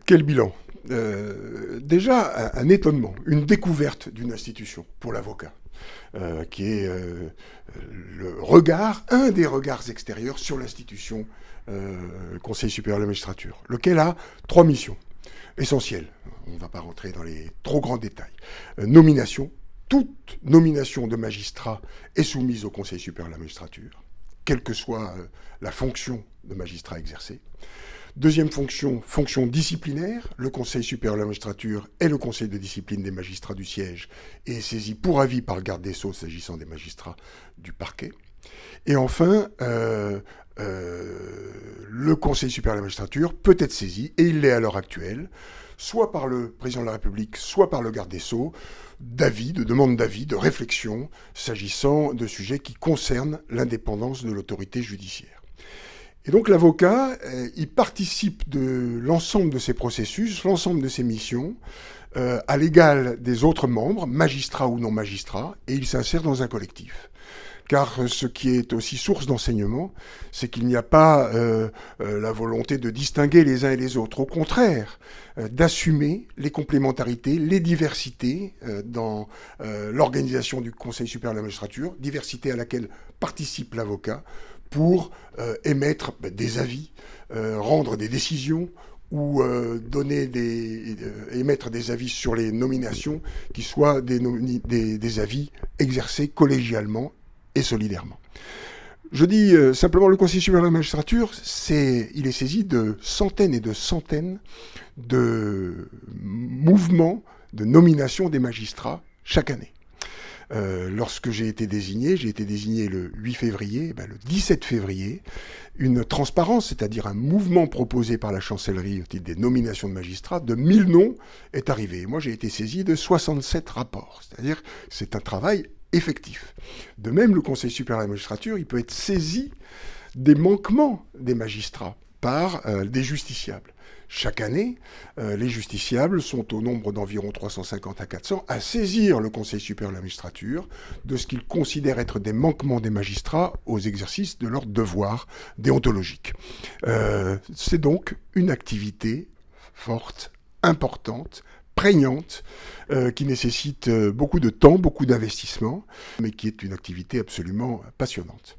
Quel bilan? Déjà, un étonnement, une découverte d'une institution pour l'avocat, qui est le regard, un des regards extérieurs sur l'institution Conseil supérieur de la magistrature, lequel a 3 missions essentielles. On ne va pas rentrer dans les trop grands détails. Nomination. Toute nomination de magistrat est soumise au Conseil supérieur de la magistrature, quelle que soit la fonction de magistrat exercée. Deuxième fonction, fonction disciplinaire. Le Conseil supérieur de la magistrature est le conseil de discipline des magistrats du siège et est saisi pour avis par le garde des Sceaux s'agissant des magistrats du parquet. Et enfin, le Conseil supérieur de la magistrature peut être saisi, et il l'est à l'heure actuelle, soit par le président de la République, soit par le garde des Sceaux, d'avis, de demande d'avis, de réflexion, s'agissant de sujets qui concernent l'indépendance de l'autorité judiciaire. Et donc l'avocat, il participe de l'ensemble de ces processus, l'ensemble de ces missions, à l'égal des autres membres, magistrats ou non magistrats, et il s'insère dans un collectif. Car ce qui est aussi source d'enseignement, c'est qu'il n'y a pas la volonté de distinguer les uns et les autres. Au contraire, d'assumer les complémentarités, les diversités dans l'organisation du Conseil supérieur de la magistrature, diversité à laquelle participe l'avocat, pour émettre des avis, rendre des décisions ou émettre des avis sur les nominations qui soient des avis exercés collégialement et solidairement. Je dis simplement, le Conseil supérieur de la magistrature, il est saisi de centaines et de centaines de mouvements de nomination des magistrats chaque année. Lorsque j'ai été désigné le 8 février, le 17 février, une transparence, c'est-à-dire un mouvement proposé par la chancellerie au titre des nominations de magistrats, de 1000 noms est arrivé. Moi, j'ai été saisi de 67 rapports, c'est-à-dire que c'est un travail effectif. De même, le Conseil supérieur de la magistrature, il peut être saisi des manquements des magistrats par des justiciables. Chaque année, les justiciables sont au nombre d'environ 350 à 400 à saisir le Conseil supérieur de la magistrature de ce qu'ils considèrent être des manquements des magistrats aux exercices de leurs devoirs déontologiques. C'est donc une activité forte, importante, prégnante, qui nécessite beaucoup de temps, beaucoup d'investissement, mais qui est une activité absolument passionnante.